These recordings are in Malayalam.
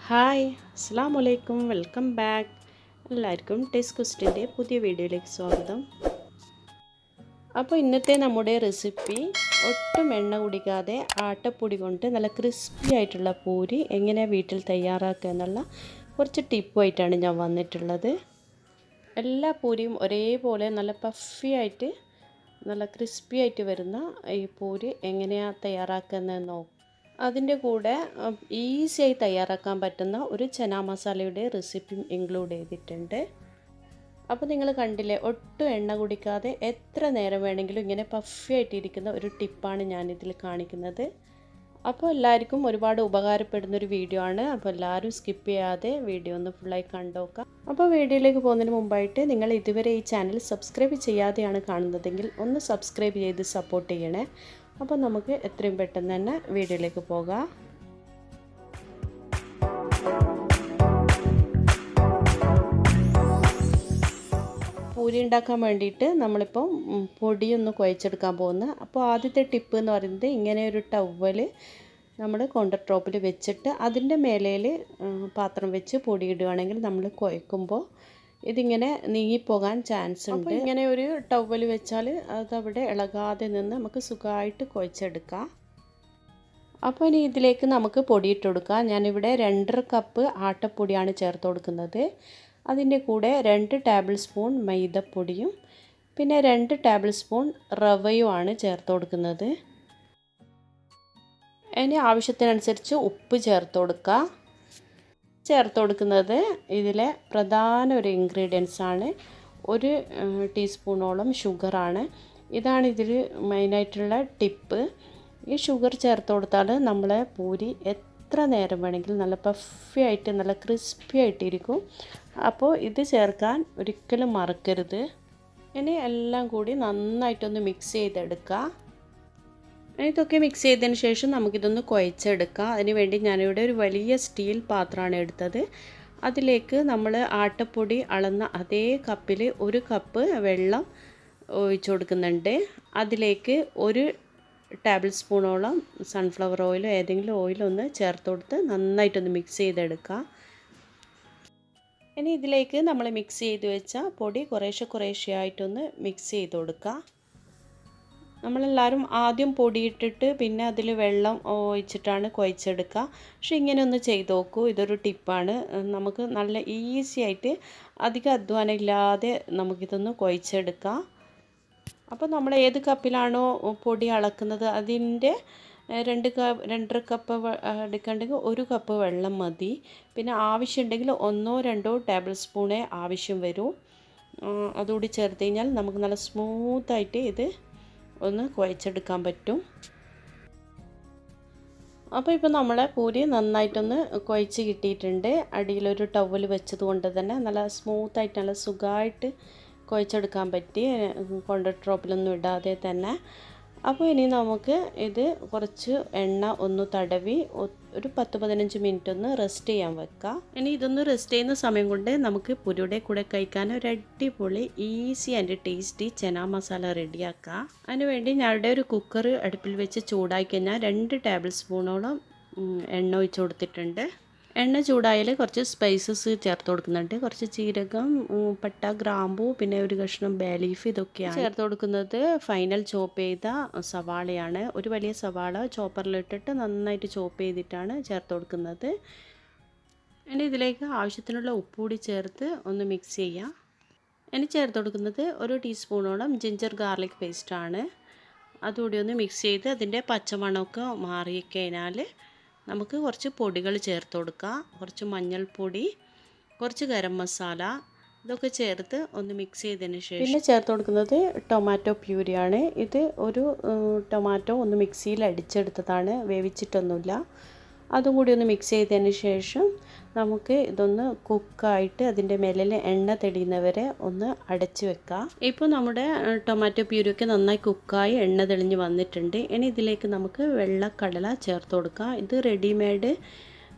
ഹായ് അസ്സലാമു അലൈക്കും വെൽക്കം ബാക്ക്. എല്ലാവർക്കും ടേസ്റ്റ് ക്വസ്റ്റിൻ്റെ പുതിയ വീഡിയോയിലേക്ക് സ്വാഗതം. അപ്പോൾ ഇന്നത്തെ നമ്മുടെ റെസിപ്പി ഒട്ടും എണ്ണ കുടിക്കാതെ ആട്ടപ്പൊടി കൊണ്ട് നല്ല ക്രിസ്പി ആയിട്ടുള്ള പൂരി എങ്ങനെ വീട്ടിൽ തയ്യാറാക്കുക എന്നുള്ള കുറച്ച് ടിപ്പുമായിട്ടാണ് ഞാൻ വന്നിട്ടുള്ളത്. എല്ലാ പൂരിയും ഒരേപോലെ നല്ല പഫി ആയിട്ട് നല്ല ക്രിസ്പി ആയിട്ട് വരുന്ന ഈ പൂരി എങ്ങനെയാണ് തയ്യാറാക്കുന്നതെന്ന് നോക്കാം. അതിൻ്റെ കൂടെ ഈസിയായി തയ്യാറാക്കാൻ പറ്റുന്ന ഒരു ചന മസാലയുടെ റെസിപ്പിയും ഇൻക്ലൂഡ് ചെയ്തിട്ടുണ്ട്. അപ്പോൾ നിങ്ങൾ കണ്ടില്ലേ, ഒട്ടും എണ്ണ കുടിക്കാതെ എത്ര നേരം വേണമെങ്കിലും ഇങ്ങനെ പഫി ആയിട്ടിരിക്കുന്ന ഒരു ടിപ്പാണ് ഞാനിതിൽ കാണിക്കുന്നത്. അപ്പോൾ എല്ലാവർക്കും ഒരുപാട് ഉപകാരപ്പെടുന്നൊരു വീഡിയോ ആണ്. അപ്പോൾ എല്ലാവരും സ്കിപ്പ് ചെയ്യാതെ വീഡിയോ ഒന്ന് ഫുള്ളായി കണ്ടുനോക്കാം. അപ്പോൾ വീഡിയോയിലേക്ക് പോകുന്നതിന് മുമ്പായിട്ട് നിങ്ങൾ ഇതുവരെ ഈ ചാനൽ സബ്സ്ക്രൈബ് ചെയ്യാതെയാണ് കാണുന്നതെങ്കിൽ ഒന്ന് സബ്സ്ക്രൈബ് ചെയ്ത് സപ്പോർട്ട് ചെയ്യണേ. അപ്പോൾ നമുക്ക് എത്രയും പെട്ടെന്ന് തന്നെ വീഡിയോയിലേക്ക് പോകാം. പൂരി ഉണ്ടാക്കാൻ വേണ്ടിയിട്ട് നമ്മളിപ്പം പൊടിയൊന്ന് കുഴച്ചെടുക്കാൻ പോകുന്നത്. അപ്പോൾ ആദ്യത്തെ ടിപ്പ് എന്ന് പറയുന്നത് ഇങ്ങനെ ഒരു ടവൽ നമ്മൾ കൗണ്ടർ ടോപ്പിൽ വെച്ചിട്ട് അതിൻ്റെ മേലയിൽ പാത്രം വെച്ച് പൊടി ഇടുകയാണെങ്കിൽ നമ്മൾ കുഴക്കുമ്പോൾ ഇതിങ്ങനെ നീങ്ങിപ്പോകാൻ ചാൻസ് ഉണ്ട്. ഇങ്ങനെ ഒരു ടവൽ വെച്ചാൽ അതവിടെ ഇളകാതെ നിന്ന് നമുക്ക് സുഖമായിട്ട് കുഴച്ചെടുക്കാം. അപ്പോൾ ഇനി ഇതിലേക്ക് നമുക്ക് പൊടിയിട്ട് കൊടുക്കാം. ഞാനിവിടെ 2.5 കപ്പ് ആട്ടപ്പൊടിയാണ് ചേർത്ത് കൊടുക്കുന്നത്. അതിൻ്റെ കൂടെ 2 ടേബിൾ സ്പൂൺ മൈദപ്പൊടിയും പിന്നെ 2 ടേബിൾ സ്പൂൺ റവയുമാണ് ചേർത്ത് കൊടുക്കുന്നത്. ഇനി ആവശ്യത്തിനനുസരിച്ച് ഉപ്പ് ചേർത്ത് കൊടുക്കുക. ചേർത്ത് കൊടുക്കുന്നത് ഇതിലെ പ്രധാന ഒരു ഇൻഗ്രീഡിയൻസ് ആണ്. 1 ടീസ്പൂണോളം ഷുഗറാണ്. ഇതാണ് ഇതിൽ മെയിനായിട്ടുള്ള ടിപ്പ്. ഈ ഷുഗർ ചേർത്ത് കൊടുത്താൽ നമ്മളെ പൂരി എത്ര നേരം വേണമെങ്കിലും നല്ല പഫി ആയിട്ട് നല്ല ക്രിസ്പി ആയിട്ടിരിക്കും. അപ്പോൾ ഇത് ചേർക്കാൻ ഒരിക്കലും മറക്കരുത്. ഇനി എല്ലാം കൂടി നന്നായിട്ടൊന്ന് മിക്സ് ചെയ്തെടുക്കുക. ഇതൊക്കെ മിക്സ് ചെയ്തതിന് ശേഷം നമുക്കിതൊന്ന് കുഴച്ചെടുക്കാം. അതിന് വേണ്ടി ഞാനിവിടെ ഒരു വലിയ സ്റ്റീൽ പാത്രമാണ് എടുത്തത്. അതിലേക്ക് നമ്മൾ ആട്ടപ്പൊടി അളന്ന അതേ കപ്പിൽ 1 കപ്പ് വെള്ളം ഒഴിച്ചു കൊടുക്കുന്നുണ്ട്. അതിലേക്ക് 1 ടേബിൾ സ്പൂണോളം സൺഫ്ലവർ ഓയിലോ ഏതെങ്കിലും ഓയിലൊന്ന് ചേർത്ത് കൊടുത്ത് നന്നായിട്ടൊന്ന് മിക്സ് ചെയ്തെടുക്കുക. ഇനി ഇതിലേക്ക് നമ്മൾ മിക്സ് ചെയ്ത് വെച്ച പൊടി കുറേശ്ശെ ആയിട്ടൊന്ന് മിക്സ് ചെയ്ത് കൊടുക്കുക. നമ്മളെല്ലാവരും ആദ്യം പൊടിയിട്ടിട്ട് പിന്നെ അതിൽ വെള്ളം ഒഴിച്ചിട്ടാണ് കുഴച്ചെടുക്കുക. പക്ഷെ ഇങ്ങനെ ഒന്ന് ചെയ്ത് നോക്കൂ, ഇതൊരു ടിപ്പാണ്. നമുക്ക് നല്ല ഈസി ആയിട്ട് അധികം അധ്വാനം ഇല്ലാതെ നമുക്കിതൊന്ന് കുഴച്ചെടുക്കാം. അപ്പോൾ നമ്മൾ ഏത് കപ്പിലാണോ പൊടി അളക്കുന്നത് അതിൻ്റെ 2.5 കപ്പ് എടുക്കണമെങ്കിൽ 1 കപ്പ് വെള്ളം മതി. പിന്നെ ആവശ്യമുണ്ടെങ്കിൽ 1-2 ടേബിൾ സ്പൂണേ ആവശ്യം വരൂ. അതുകൂടി ചേർത്ത് കഴിഞ്ഞാൽ നമുക്ക് നല്ല സ്മൂത്തായിട്ട് ഇത് ഒന്ന് കുഴച്ചെടുക്കാൻ പറ്റും. അപ്പോൾ ഇപ്പോൾ നമ്മളെ പൂരി നന്നായിട്ടൊന്ന് കുഴച്ച് കിട്ടിയിട്ടുണ്ട്. അടിയിലൊരു ടവൽ വെച്ചത് കൊണ്ട് തന്നെ നല്ല സ്മൂത്തായിട്ട് നല്ല സുഖമായിട്ട് കുഴച്ചെടുക്കാൻ പറ്റി, കൗണ്ടർ ടോപ്പിലൊന്നും ഇടാതെ തന്നെ. അപ്പോൾ ഇനി നമുക്ക് ഇത് കുറച്ച് എണ്ണ ഒന്ന് തടവി ഒരു 10-15 മിനിറ്റ് ഒന്ന് റെസ്റ്റ് ചെയ്യാൻ വെക്കാം. ഇനി ഇതൊന്ന് റെസ്റ്റ് ചെയ്യുന്ന സമയം കൊണ്ട് നമുക്ക് പൂരിയുടെ കൂടെ കഴിക്കാൻ ഒരു അടിപൊളി ഈസി ആൻഡ് ടേസ്റ്റി ചന മസാല റെഡിയാക്കാം. അതിനുവേണ്ടി ഞാനിവിടെ ഒരു കുക്കർ അടുപ്പിൽ വെച്ച് ചൂടാക്കി കഴിഞ്ഞാൽ 2 ടേബിൾ സ്പൂണോളം എണ്ണ ഒഴിച്ച് കൊടുത്തിട്ടുണ്ട്. എണ്ണ ചൂടായാൽ കുറച്ച് സ്പൈസസ് ചേർത്ത് കൊടുക്കുന്നുണ്ട്. കുറച്ച് ജീരകം, പട്ട, ഗ്രാമ്പൂ, പിന്നെ ഒരു കഷ്ണം ബേ ലീഫ്, ഇതൊക്കെയാണ് ചേർത്ത് കൊടുക്കുന്നത്. ഫൈനൽ ചോപ്പ് ചെയ്ത സവാളയാണ്. ഒരു വലിയ സവാള ചോപ്പറിലിട്ടിട്ട് നന്നായിട്ട് ചോപ്പ് ചെയ്തിട്ടാണ് ചേർത്ത് കൊടുക്കുന്നത്. ഇനി ഇതിലേക്ക് ആവശ്യത്തിനുള്ള ഉപ്പ് കൂടി ചേർത്ത് ഒന്ന് മിക്സ് ചെയ്യാം. ഇനി ചേർത്ത് കൊടുക്കുന്നത് 1 ടീസ്പൂണോളം ജിഞ്ചർ ഗാർലിക് പേസ്റ്റാണ്. അതുകൂടി ഒന്ന് മിക്സ് ചെയ്ത് അതിൻ്റെ പച്ചമണമൊക്കെ മാറിക്കഴിഞ്ഞാൽ നമുക്ക് കുറച്ച് പൊടികൾ ചേർത്ത് കൊടുക്കാം. കുറച്ച് മഞ്ഞൾപ്പൊടി, കുറച്ച് ഗരം മസാല, ഇതൊക്കെ ചേർത്ത് ഒന്ന് മിക്സ് ചെയ്തതിന് ശേഷം പിന്നെ ചേർത്ത് കൊടുക്കുന്നത് ടൊമാറ്റോ പ്യൂരിയാണ്. ഇത് ഒരു ടൊമാറ്റോ ഒന്ന് മിക്സിയിൽ അടിച്ചെടുത്തതാണ്, വേവിച്ചിട്ടൊന്നുമില്ല. അതും കൂടി ഒന്ന് മിക്സ് ചെയ്തതിന് ശേഷം നമുക്ക് ഇതൊന്ന് കുക്കായിട്ട് അതിൻ്റെ മേലിൽ എണ്ണ തെളിയുന്നവരെ ഒന്ന് അടച്ച് വെക്കാം. ഇപ്പോൾ നമ്മുടെ ടൊമാറ്റോ പ്യൂരിയൊക്കെ നന്നായി കുക്കായി എണ്ണ തെളിഞ്ഞ് വന്നിട്ടുണ്ട്. ഇനി ഇതിലേക്ക് നമുക്ക് വെള്ളക്കടല ചേർത്ത് കൊടുക്കാം. ഇത് റെഡിമെയ്ഡ്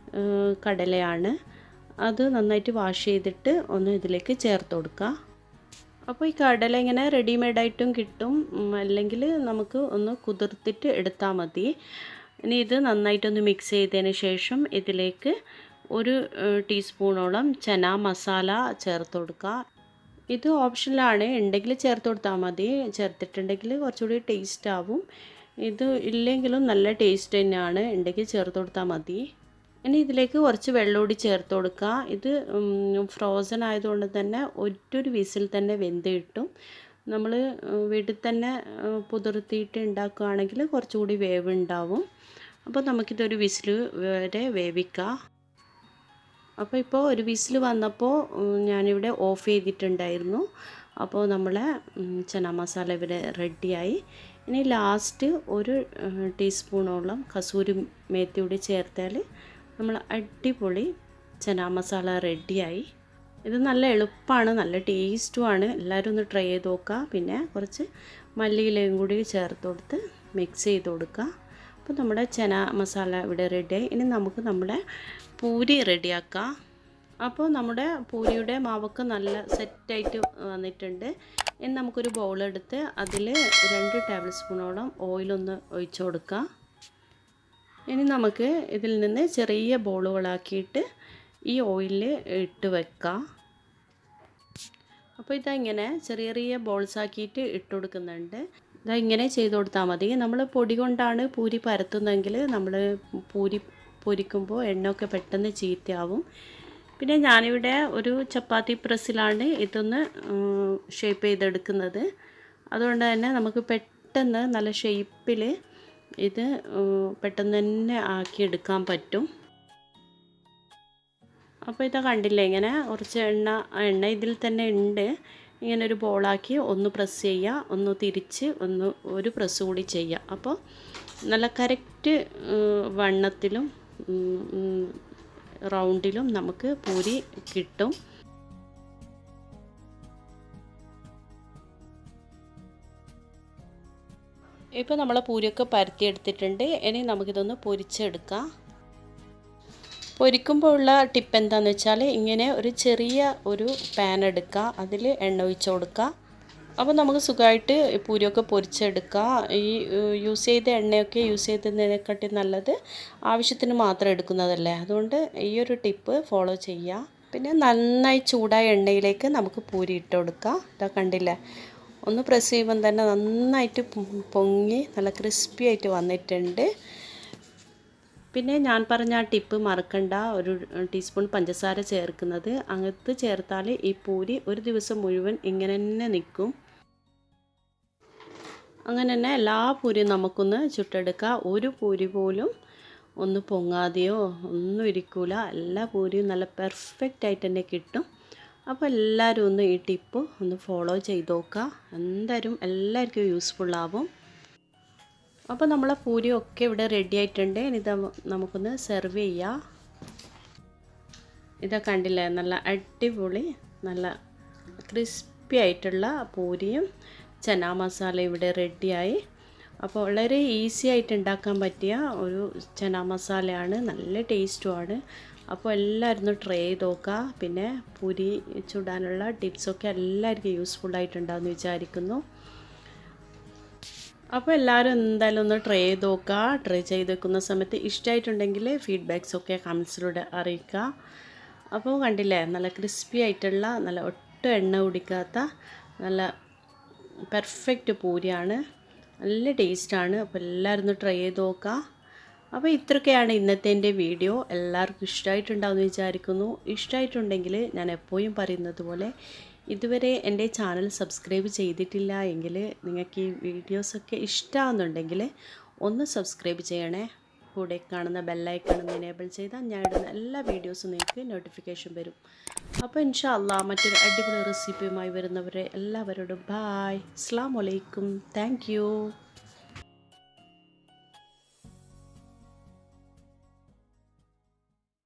കടലയാണ്. അത് നന്നായിട്ട് വാഷ് ചെയ്തിട്ട് ഒന്ന് ഇതിലേക്ക് ചേർത്ത് കൊടുക്കുക. അപ്പോൾ ഈ കടല ഇങ്ങനെ റെഡിമെയ്ഡായിട്ടും കിട്ടും, അല്ലെങ്കിൽ നമുക്ക് ഒന്ന് കുതിർത്തിട്ട് എടുത്താൽ മതി. ഇനി ഇത് നന്നായിട്ടൊന്ന് മിക്സ് ചെയ്തതിന് ശേഷം ഇതിലേക്ക് 1 ടീസ്പൂണോളം ചന മസാല ചേർത്ത് കൊടുക്കുക. ഇത് ഓപ്ഷനിലാണ്, ഉണ്ടെങ്കിൽ ചേർത്ത് കൊടുത്താൽ മതി. ചേർത്തിട്ടുണ്ടെങ്കിൽ കുറച്ചുകൂടി ടേസ്റ്റ് ആവും. ഇത് ഇല്ലെങ്കിലും നല്ല ടേസ്റ്റ് തന്നെയാണ്, ഉണ്ടെങ്കിൽ ചേർത്ത് കൊടുത്താൽ മതി. ഇനി ഇതിലേക്ക് കുറച്ച് വെള്ളം കൂടി ചേർത്ത് കൊടുക്കുക. ഇത് ഫ്രോസൺ ആയതുകൊണ്ട് തന്നെ ഒറ്റൊരു വിസിൽ തന്നെ വെന്ത് കിട്ടും. നമ്മൾ വീട്ടിൽ തന്നെ പുതിർത്തിയിട്ട് ഉണ്ടാക്കുകയാണെങ്കിൽ കുറച്ചുകൂടി വേവ് ഉണ്ടാവും. അപ്പോൾ നമുക്കിതൊരു വിസിൽ വരെ വേവിക്കാം. അപ്പോൾ ഇപ്പോൾ ഒരു വിസിൽ വന്നപ്പോൾ ഞാനിവിടെ ഓഫ് ചെയ്തിട്ടുണ്ടായിരുന്നു. അപ്പോൾ നമ്മളെ ചന മസാല ഇവിടെ റെഡിയായി. ഇനി ലാസ്റ്റ് 1 ടീസ്പൂണോളം കസൂരി മേത്തി കൂടി ചേർത്താൽ നമ്മൾ അടിപൊളി ചന മസാല റെഡിയായി. ഇത് നല്ല എളുപ്പമാണ്, നല്ല ടേസ്റ്റുമാണ്. എല്ലാവരും ഒന്ന് ട്രൈ ചെയ്ത് നോക്കുക. പിന്നെ കുറച്ച് മല്ലിയിലയും കൂടി ചേർത്ത് കൊടുത്ത് മിക്സ് ചെയ്ത് കൊടുക്കുക. അപ്പോൾ നമ്മുടെ ചന മസാല ഇവിടെ റെഡിയായി. ഇനി നമുക്ക് നമ്മുടെ പൂരി റെഡിയാക്കാം. അപ്പോൾ നമ്മുടെ പൂരിയുടെ മാവൊക്കെ നല്ല സെറ്റായിട്ട് വന്നിട്ടുണ്ട്. ഇനി നമുക്കൊരു ബൗളെടുത്ത് അതിൽ 2 ടേബിൾ സ്പൂണോളം ഓയിലൊന്ന് ഒഴിച്ച് കൊടുക്കാം. ഇനി നമുക്ക് ഇതിൽ നിന്ന് ചെറിയ ബോളുകളാക്കിയിട്ട് ഈ ഓയിലിൽ ഇട്ട് വെക്കാം. അപ്പോൾ ഇങ്ങനെ ചെറിയ ചെറിയ ബോൾസ് ആക്കിയിട്ട് ഇട്ട് കൊടുക്കുന്നുണ്ട്. ഇങ്ങനെ ചെയ്ത് കൊടുത്താൽ മതി. നമ്മൾ പൊടി കൊണ്ടാണ് പൂരി പരത്തുന്നതെങ്കിൽ നമ്മൾ പൂരി പൊരിക്കുമ്പോൾ എണ്ണയൊക്കെ പെട്ടെന്ന് ചീത്തയാവും. പിന്നെ ഞാനിവിടെ ഒരു ചപ്പാത്തി പ്രസ്സിലാണ് ഇതൊന്ന് ഷേപ്പ് ചെയ്തെടുക്കുന്നത്. അതുകൊണ്ട് തന്നെ നമുക്ക് പെട്ടെന്ന് നല്ല ഷേപ്പിൽ ഇത് പെട്ടെന്ന് തന്നെ ആക്കിയെടുക്കാൻ പറ്റും. അപ്പോൾ ഇത് കണ്ടില്ലേ, ഇങ്ങനെ കുറച്ച് എണ്ണ ഇതിൽ തന്നെ ഉണ്ട്. ഇങ്ങനെ ഒരു ബോളാക്കി ഒന്ന് പ്രസ് ചെയ്യുക, ഒന്ന് തിരിച്ച് ഒരു പ്രസ് കൂടി ചെയ്യുക. അപ്പോൾ നല്ല കറക്റ്റ് വണ്ണത്തിലും റൗണ്ടിലും നമുക്ക് പൂരി കിട്ടും. ഇപ്പോൾ നമ്മളെ പൂരിയൊക്കെ പരത്തിയെടുത്തിട്ടുണ്ട്. ഇനി നമുക്കിതൊന്ന് പൊരിച്ചെടുക്കാം. പൊരിക്കുമ്പോൾ ഉള്ള ടിപ്പ് എന്താണെന്ന് വെച്ചാൽ ഇങ്ങനെ ഒരു ചെറിയ ഒരു പാൻ എടുക്കുക, അതിൽ എണ്ണ ഒഴിച്ച് കൊടുക്കുക. അപ്പോൾ നമുക്ക് സുഖമായിട്ട് പൂരിയൊക്കെ പൊരിച്ചെടുക്കുക. ഈ യൂസ് ചെയ്ത എണ്ണയൊക്കെ യൂസ് ചെയ്തതിനെക്കാട്ടി നല്ലത് ആവശ്യത്തിന് മാത്രം എടുക്കുന്നതല്ലേ. അതുകൊണ്ട് ഈ ഒരു ടിപ്പ് ഫോളോ ചെയ്യുക. പിന്നെ നന്നായി ചൂടായ എണ്ണയിലേക്ക് നമുക്ക് പൂരി ഇട്ട് കൊടുക്കുക. ഇതാ കണ്ടില്ലേ, ഒന്ന് പ്രസ് ചെയ്യുമ്പം തന്നെ നന്നായിട്ട് പൊങ്ങി നല്ല ക്രിസ്പി ആയിട്ട് വന്നിട്ടുണ്ട്. പിന്നെ ഞാൻ പറഞ്ഞ ആ ടിപ്പ് മറക്കണ്ട, 1 ടീസ്പൂൺ പഞ്ചസാര ചേർക്കുന്നത്. അങ്ങനത്തെ ചേർത്താൽ ഈ പൂരി ഒരു ദിവസം മുഴുവൻ ഇങ്ങനെ തന്നെ നിൽക്കും. അങ്ങനെ തന്നെ എല്ലാ പൂരിയും നമുക്കൊന്ന് ചുട്ടെടുക്കാം. ഒരു പൂരി പോലും ഒന്ന് പൊങ്ങാതെയോ ഒന്നും ഇരിക്കില്ല. എല്ലാ പൂരിയും നല്ല പെർഫെക്റ്റ് ആയിട്ട് തന്നെ കിട്ടും. അപ്പോൾ എല്ലാവരും ഒന്ന് ഈ ടിപ്പ് ഒന്ന് ഫോളോ ചെയ്ത് നോക്കുക. എന്തായാലും എല്ലാവർക്കും യൂസ്ഫുള്ളാവും. അപ്പോൾ നമ്മളെ പൂരിയൊക്കെ ഇവിടെ റെഡി ആയിട്ടുണ്ട്. ഇത് നമുക്കൊന്ന് സെർവ് ചെയ്യാം. ഇതൊക്കെ കണ്ടില്ലേ, നല്ല അടിപൊളി നല്ല ക്രിസ്പി ആയിട്ടുള്ള പൂരിയും ചന മസാല ഇവിടെ റെഡിയായി. അപ്പോൾ വളരെ ഈസി ആയിട്ട് ഉണ്ടാക്കാൻ പറ്റിയ ഒരു ചന മസാലയാണ്, നല്ല ടേസ്റ്റുമാണ്. അപ്പോൾ എല്ലാവരും ഒന്ന് ട്രൈ ചെയ്ത് നോക്കുക. പിന്നെ പൂരി ചുടാനുള്ള ടിപ്സൊക്കെ എല്ലാവർക്കും യൂസ്ഫുള്ളായിട്ടുണ്ടാകുമെന്ന് വിചാരിക്കുന്നു. അപ്പോൾ എല്ലാവരും എന്തായാലും ഒന്ന് ട്രൈ ചെയ്ത് നോക്കുക. ട്രൈ ചെയ്ത് വെക്കുന്ന സമയത്ത് ഇഷ്ടമായിട്ടുണ്ടെങ്കിൽ ഫീഡ്ബാക്സൊക്കെ കമൻസിലൂടെ അറിയിക്കുക. അപ്പോൾ കണ്ടില്ലേ, നല്ല ക്രിസ്പി ആയിട്ടുള്ള നല്ല ഒട്ടും എണ്ണ കുടിക്കാത്ത നല്ല പെർഫെക്റ്റ് പൂരിയാണ്, നല്ല ടേസ്റ്റാണ്. അപ്പോൾ എല്ലാവരും ഒന്ന് ട്രൈ ചെയ്ത് നോക്കുക. അപ്പോൾ ഇത്രയൊക്കെയാണ് ഇന്നത്തെ എൻ്റെ വീഡിയോ. എല്ലാവർക്കും ഇഷ്ടമായിട്ടുണ്ടാവുമെന്ന് വിചാരിക്കുന്നു. ഇഷ്ടമായിട്ടുണ്ടെങ്കിൽ ഞാൻ എപ്പോഴും പറയുന്നത് പോലെ ഇതുവരെ എൻ്റെ ചാനൽ സബ്സ്ക്രൈബ് ചെയ്തിട്ടില്ല എങ്കിൽ നിങ്ങൾക്ക് ഈ വീഡിയോസൊക്കെ ഇഷ്ടമാകുന്നുണ്ടെങ്കിൽ ഒന്ന് സബ്സ്ക്രൈബ് ചെയ്യണേ. കൂടെ കാണുന്ന ബെല്ലൈക്കൺ എനേബിൾ ചെയ്താൽ ഞാൻ ഇടുന്ന എല്ലാ വീഡിയോസും നിങ്ങൾക്ക് നോട്ടിഫിക്കേഷൻ വരും. അപ്പോൾ ഇൻഷാ അല്ലാഹ് മറ്റൊരു അടിപൊളി റെസിപ്പിയുമായി വരുന്നവരെ എല്ലാവരോടും ബായ്, അസ്സലാമു അലൈക്കും, താങ്ക് യു.